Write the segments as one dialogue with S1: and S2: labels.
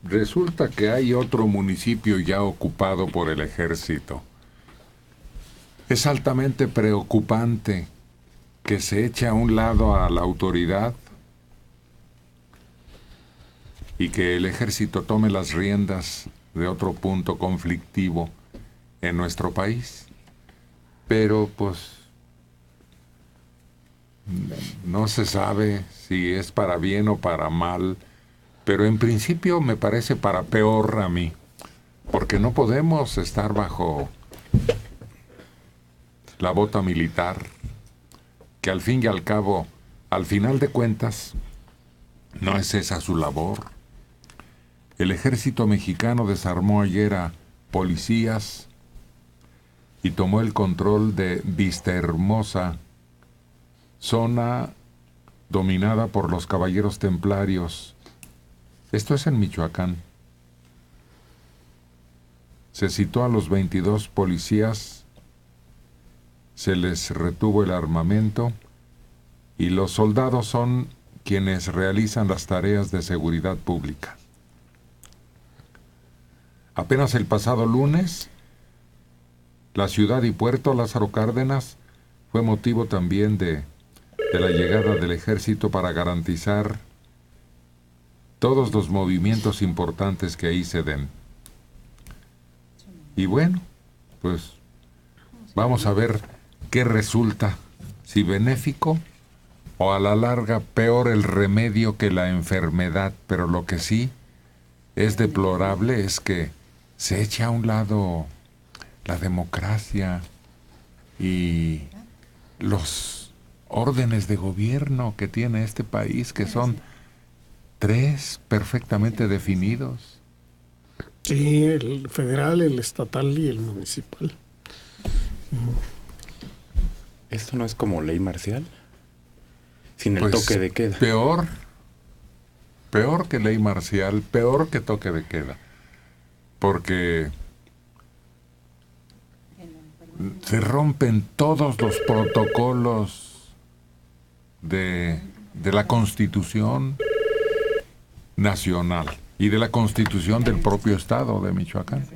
S1: resulta que hay otro municipio ya ocupado por el ejército. Es altamente preocupante que se eche a un lado a la autoridad y que el ejército tome las riendas de otro punto conflictivo en nuestro país. Pero pues no se sabe si es para bien o para mal, pero en principio me parece para peor a mí, porque no podemos estar bajo la bota militar, que al fin y al cabo, al final de cuentas, no es esa su labor. El ejército mexicano desarmó ayer a policías y tomó el control de Vistahermosa, zona dominada por los caballeros templarios. Esto es en Michoacán. Se citó a los 22 policías, se les retuvo el armamento y los soldados son quienes realizan las tareas de seguridad pública. Apenas el pasado lunes, la ciudad y puerto Lázaro Cárdenas fue motivo también de la llegada del ejército para garantizar todos los movimientos importantes que ahí se den. Y bueno, pues vamos a ver qué resulta, si benéfico o a la larga peor el remedio que la enfermedad. Pero lo que sí es deplorable es que se eche a un lado la democracia y los órdenes de gobierno que tiene este país, que son 3 perfectamente definidos.
S2: Sí, el federal, el estatal y el municipal.
S3: ¿Esto no es como ley marcial? Sin el
S1: Pues,
S3: toque de queda.
S1: Peor que ley marcial, peor que toque de queda. Porque se rompen todos los protocolos de la Constitución nacional y de la Constitución del propio Estado de Michoacán.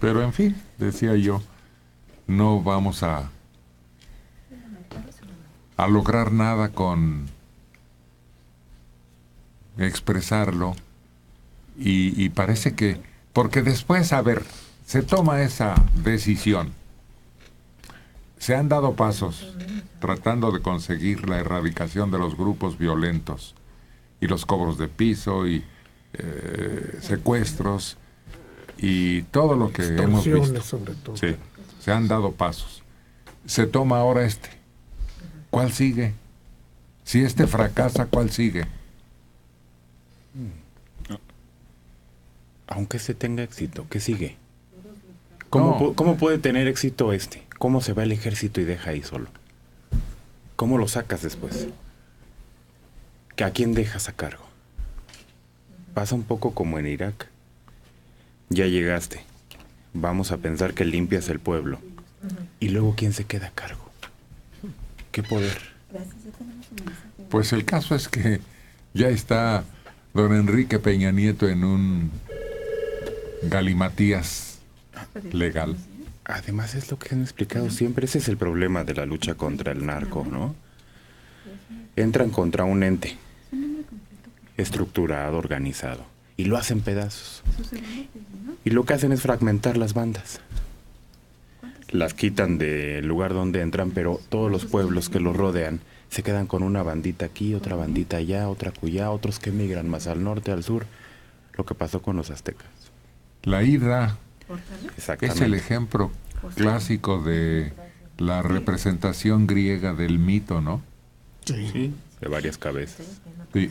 S1: Pero en fin, decía yo, no vamos a lograr nada con expresarlo y parece que, porque después, a ver, se toma esa decisión, se han dado pasos tratando de conseguir la erradicación de los grupos violentos y los cobros de piso y secuestros y todo lo que hemos visto.
S2: Sobre todo.
S1: Sí, se han dado pasos. Se toma ahora este. ¿Cuál sigue? Si este fracasa, ¿cuál sigue?
S3: Aunque se tenga éxito, ¿qué sigue? ¿Cómo puede tener éxito este? ¿Cómo se va el ejército y deja ahí solo? ¿Cómo lo sacas después? ¿Que a quién dejas a cargo? Pasa un poco como en Irak. Ya llegaste. Vamos a pensar que limpias el pueblo. ¿Y luego quién se queda a cargo? ¿Qué poder?
S1: Pues el caso es que ya está don Enrique Peña Nieto en un galimatías legal.
S3: Además es lo que han explicado siempre. Ese es el problema de la lucha contra el narco, ¿no? Entran contra un ente estructurado, organizado, y lo hacen pedazos. Y lo que hacen es fragmentar las bandas. Las quitan del lugar donde entran, pero todos los pueblos que los rodean se quedan con una bandita aquí, otra bandita allá, otra acullá, otros que migran más al norte, al sur. Lo que pasó con los aztecas.
S1: La Hidra
S3: Exactamente.
S1: es el ejemplo clásico de la representación griega del mito, ¿no?
S3: Sí, de varias cabezas.
S1: Sí.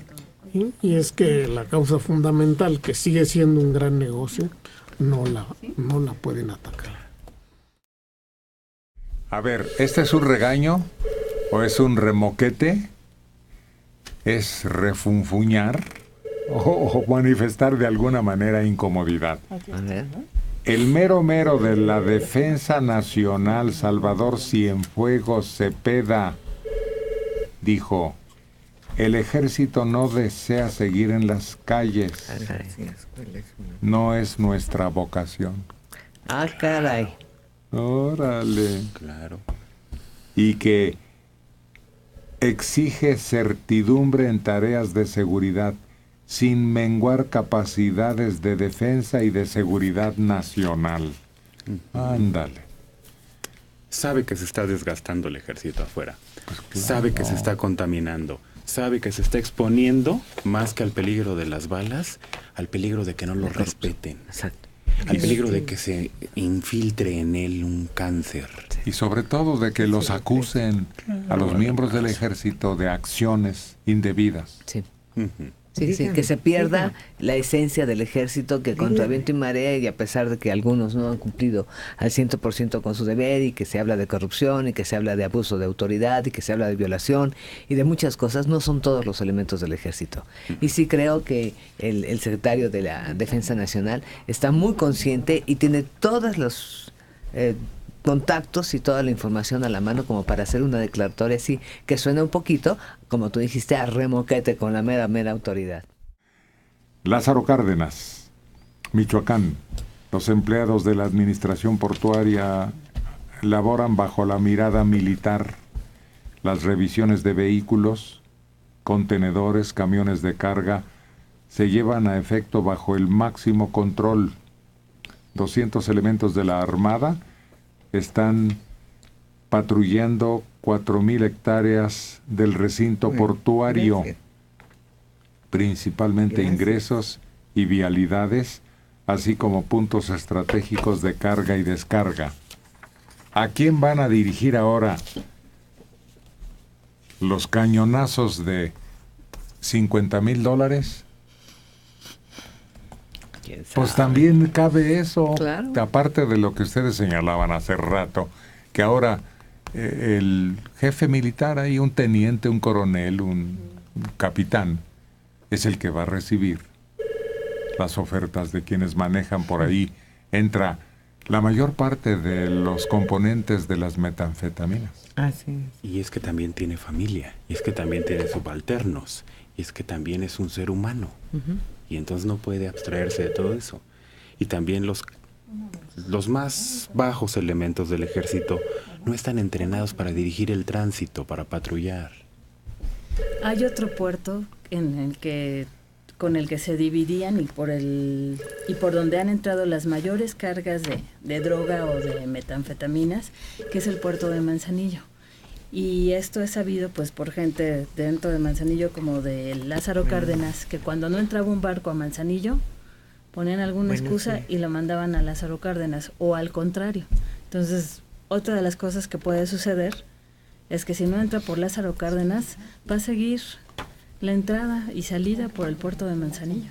S2: Y es que la causa fundamental, que sigue siendo un gran negocio, no la pueden atacar.
S1: A ver, ¿este es un regaño o es un remoquete? ¿Es refunfuñar o manifestar de alguna manera incomodidad? El mero mero de la Defensa Nacional, Salvador Cienfuegos Cepeda, dijo: el ejército no desea seguir en las calles. No es nuestra vocación.
S4: Ah, caray.
S1: Órale.
S3: Claro.
S1: Y que exige certidumbre en tareas de seguridad, sin menguar capacidades de defensa y de seguridad nacional. Ándale.
S3: Sabe que se está desgastando el ejército afuera.
S1: Pues claro.
S3: Sabe que se está contaminando. Sabe que se está exponiendo más que al peligro de las balas, al peligro de que no lo respeten.
S4: Exacto.
S3: Al peligro de que se infiltre en él un cáncer.
S1: Y sobre todo de que los acusen a los miembros del ejército de acciones indebidas.
S4: Sí.
S3: Ujú.
S4: Sí, sí, que se pierda la esencia del ejército, que contra viento y marea, y a pesar de que algunos no han cumplido al 100% con su deber, y que se habla de corrupción, y que se habla de abuso de autoridad, y que se habla de violación, y de muchas cosas, no son todos los elementos del ejército. Y sí creo que el secretario de la Defensa Nacional está muy consciente y tiene todos los contactos y toda la información a la mano como para hacer una declaratoria así, que suena un poquito, como tú dijiste, a remoquete con la mera autoridad.
S1: Lázaro Cárdenas, Michoacán. Los empleados de la administración portuaria laboran bajo la mirada militar. Las revisiones de vehículos, contenedores, camiones de carga se llevan a efecto bajo el máximo control. 200 elementos de la Armada están patrullando 4,000 hectáreas del recinto portuario, principalmente ingresos y vialidades, así como puntos estratégicos de carga y descarga. ¿A quién van a dirigir ahora los cañonazos de $50,000? Pues también cabe eso,
S4: Claro.
S1: Aparte de lo que ustedes señalaban hace rato, que ahora el jefe militar, hay un teniente, un coronel, un capitán, es el que va a recibir las ofertas de quienes manejan por ahí. Entra la mayor parte de los componentes de las metanfetaminas.
S4: Así
S3: Y es que también tiene familia, y es que también tiene subalternos, y es que también es un ser humano. Y entonces no puede abstraerse de todo eso. Y también los más bajos elementos del ejército no están entrenados para dirigir el tránsito, para patrullar.
S5: Hay otro puerto con el que se dividían y por donde han entrado las mayores cargas de droga o de metanfetaminas, que es el puerto de Manzanillo. Y esto es sabido pues por gente dentro de Manzanillo como de Lázaro Cárdenas, que cuando no entraba un barco a Manzanillo, ponían alguna excusa y lo mandaban a Lázaro Cárdenas, o al contrario. Entonces, otra de las cosas que puede suceder es que si no entra por Lázaro Cárdenas, va a seguir la entrada y salida por el puerto de Manzanillo.